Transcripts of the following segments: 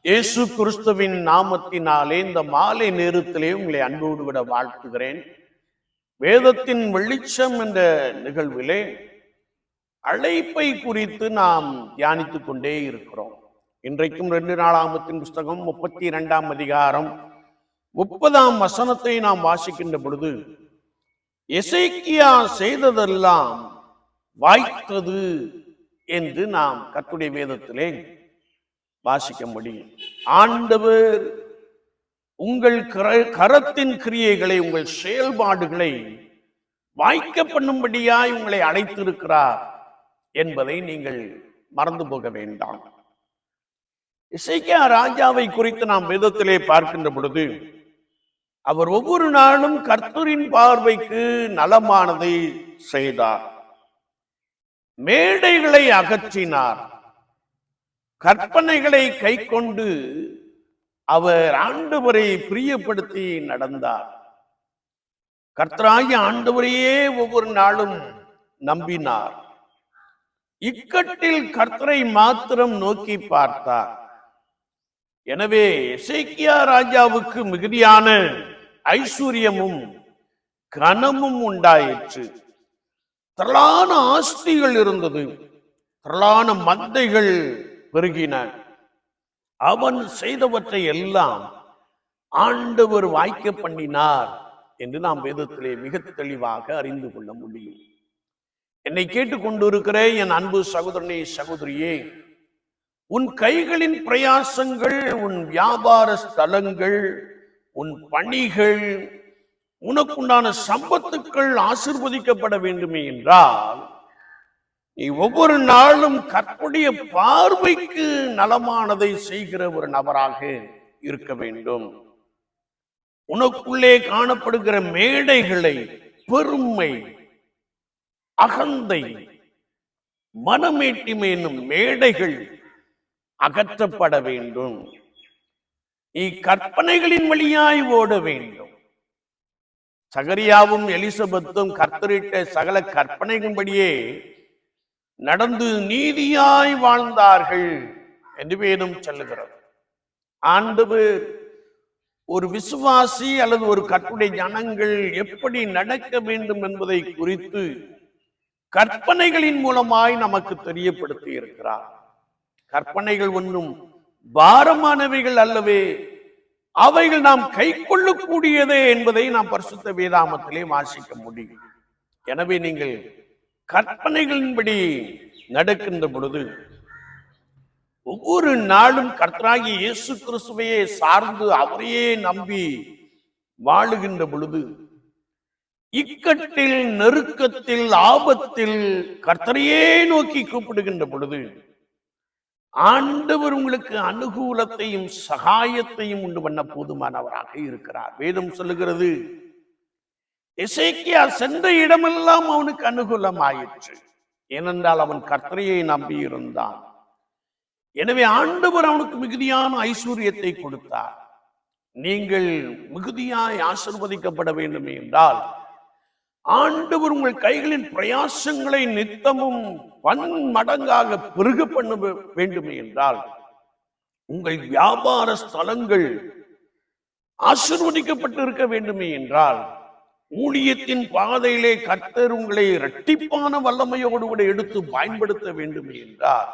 இயேசு கிறிஸ்துவின் நாமத்தினாலே இந்த மாலை நேரத்திலே உங்களை அன்போடு விட வாழ்த்துகிறேன். வேதத்தின் வெளிச்சம் என்ற நிகழ்விலே அழைப்பை குறித்து நாம் தியானித்துக் கொண்டே இருக்கிறோம். இன்றைக்கும் 2 நாளாகமத்தின் புஸ்தகம் 32ஆம் அதிகாரம் 30ஆம் வசனத்தை நாம் வாசிக்கின்ற பொழுது, எசேக்கியா செய்ததெல்லாம் வாய்த்தது என்று நாம் கர்த்தருடைய வேதத்திலே வாசிக்க முடியும். ஆண்டவர் உங்கள் கரத்தின் கிரியைகளை, உங்கள் செயல்பாடுகளை வாய்க்க பண்ணும்படியாய் உங்களை அழைத்திருக்கிறார் என்பதை நீங்கள் மறந்து போக வேண்டாம். எசேக்கியா ராஜாவை குறித்து நாம் வேதத்திலே பார்க்கின்ற பொழுது, அவர் ஒவ்வொரு நாளும் கர்த்தரின் பார்வைக்கு நலமானதை செய்தார். மேடைகளை அகற்றினார். கற்பனைகளை கை கொண்டு அவர் ஆண்டவரை பிரியப்படுத்தி நடந்தார். கர்த்தராகிய ஆண்டவரையே ஒவ்வொரு நாளும் நம்பினார். இக்கட்டில் கர்த்தரை மாத்திரம் நோக்கி பார்த்தார். எனவே எசேக்கியா ராஜாவுக்கு மிகுதியான ஐஸ்வர்யமும் கனமும் உண்டாயிற்று. திரளான ஆஸ்திகள் இருந்தது. திரளான மந்தைகள் பெருகின. அவன் செய்தவற்றை எல்லாம் ஆண்டவர் வாய்க்க பண்ணினார் என்று நாம் வேதத்திலே மிக தெளிவாக அறிந்து கொள்ள முடியும். என்னை கேட்டுக்கொண்டிருக்கிற என் அன்பு சகோதரனே, சகோதரியே, உன் கைகளின் பிரயாசங்கள், உன் வியாபார ஸ்தலங்கள், உன் பணிகள், உனக்குண்டான சம்பத்துக்கள் ஆசீர்வதிக்கப்பட வேண்டுமே என்றால், நீ ஒவ்வொரு நாளும் கர்த்தருடைய பார்வைக்கு நலமானதை செய்கிற ஒரு நபராக இருக்க வேண்டும். உனக்குள்ளே காணப்படுகிற மேடைகளை, பெருமை, அகந்தை, மனமேட்டிமை என்னும் மேடைகள் அகற்றப்பட வேண்டும். நீ கற்பனைகளின் வழியாய் ஓட வேண்டும். சகரியாவும் எலிசபெத்தும் கர்த்தரிட்ட சகல கற்பனைகளின்படியே நடந்து நீதியாய் வாழ்ந்தார்கள் என்று வேதம் சொல்லுகிறது. ஆண்டவர் ஒரு விசுவாசி அல்லது ஒரு கர்த்தருடைய ஜனங்கள் எப்படி நடக்க வேண்டும் என்பதை குறித்து கற்பனைகளின் மூலமாய் நமக்கு தெரியப்படுத்தி இருக்கிறார். கற்பனைகள் ஒன்றும் பாரமானவைகள் அல்லவே, அவைகள் நாம் கை கொள்ளக்கூடியதே என்பதை நாம் பரிசுத்த வேதாகமத்திலே வாசிக்க முடியும். எனவே நீங்கள் கற்பனைகளின்படி நடக்கின்ற பொழுது, ஒவ்வொரு நாளும் கர்த்தராகிய இயேசு கிறிஸ்துவையே சார்ந்து அவரையே நம்பி வாழுகின்ற பொழுது, இக்கட்டில், நெருக்கத்தில், ஆபத்தில் கர்த்தரையே நோக்கி கூப்பிடுகின்ற பொழுது, ஆண்டவர் உங்களுக்கு அனுகூலத்தையும் சகாயத்தையும் உண்டு பண்ண போதுமானவராக இருக்கிறார். வேதம் சொல்லுகிறது, எசேக்கியா சென்ற இடமெல்லாம் அவனுக்கு அனுகூலம் ஆயிற்று. ஏனென்றால் அவன் கர்த்தரையை நம்பி இருந்தான். எனவே ஆண்டவர் அவனுக்கு மிகுதியான ஐஸ்வர்யத்தை கொடுத்தார். நீங்கள் மிகுதியாய் ஆசீர்வதிக்கப்பட வேண்டும் என்றால், ஆண்டவர் உங்கள் கைகளின் பிரயாசங்களை நித்தமும் பன்மடங்காக பெருக பண்ண வேண்டும் என்றால், உங்கள் வியாபார ஸ்தலங்கள் ஆசீர்வதிக்கப்பட்டு இருக்க வேண்டுமே என்றால், ஊழியத்தின் பாதையிலே கர்த்தர் உங்களை இரட்டிப்பான வல்லமையோடு கூட எடுத்து பயன்படுத்த வேண்டும் என்றால்,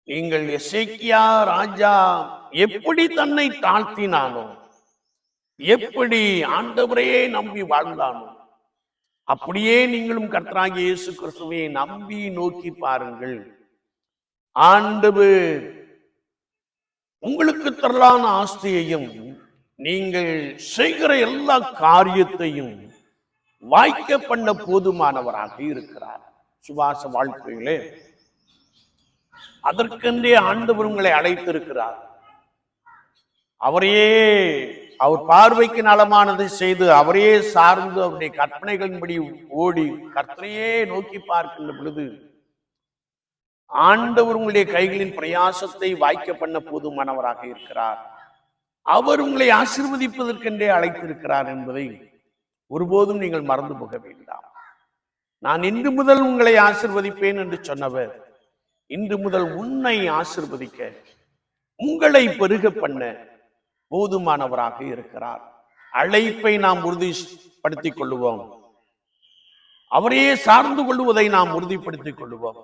நீங்கள் எசேக்கியா ராஜா எப்படி தன்னை தாழ்த்தினானோ, எப்படி ஆண்டவரையே நம்பி வாழ்ந்தானோ, அப்படியே நீங்களும் கர்த்தராகிய இயேசு கிறிஸ்துவை நம்பி நோக்கி பாருங்கள். ஆண்டவர் உங்களுக்கு திரளான ஆஸ்தியையும், நீங்கள் செய்கிற எல்லா காரியத்தையும் வாய்க்க பண்ண போதுமானவராக இருக்கிறார். சுவாச வாழ்க்கையிலே அதற்கென்றே ஆண்டவர் உங்களை அழைத்திருக்கிறார். அவரையே, அவர் பார்வைக்கு நலமானதை செய்து அவரையே சார்ந்து அவருடைய கற்பனைகளின்படி ஓடி கர்த்தரையே நோக்கி பார்க்கின்ற பொழுது, ஆண்டவர் உங்களுடைய கைகளின் பிரயாசத்தை வாய்க்க பண்ண போதுமானவராக இருக்கிறார். அவர் உங்களை ஆசீர்வதிப்பதற்கென்றே அழைத்திருக்கிறார் என்பதை ஒருபோதும் நீங்கள் மறந்து போக வேண்டாம். நான் இன்று முதல் உங்களை ஆசீர்வதிப்பேன் என்று சொன்னவர், இன்று முதல் உன்னை ஆசீர்வதிக்க உங்களை பெருக பண்ண போதுமானவராக இருக்கிறார். அழைப்பை நாம் உறுதிப்படுத்திக் கொள்ளுவோம். அவரையே சார்ந்து கொள்வதை நாம் உறுதிப்படுத்திக் கொள்ளுவோம்.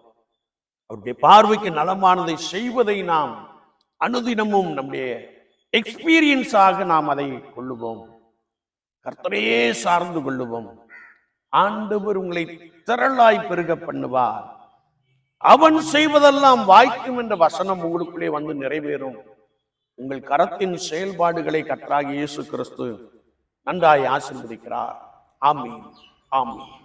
அவருடைய பார்வைக்கு நலமானதை செய்வதை நாம் அனுதினமும் நம்முடைய எக்ஸ்பீரியன்ஸாக நாம் அதை கொள்ளுவோம். கர்த்தரையே சார்ந்து கொள்ளுவோம். ஆண்டவர் உங்களை திரளாய் பெருக பண்ணுவார். அவன் செய்வதெல்லாம் வாய்க்கும் என்ற வசனம் உங்களுக்குள்ளே வந்து நிறைவேறும். உங்கள் கரத்தின் செயல்பாடுகளை கர்த்தராகிய இயேசு கிறிஸ்து நன்றாய் ஆசீர்வதிக்கிறார். ஆமீன், ஆமீன்.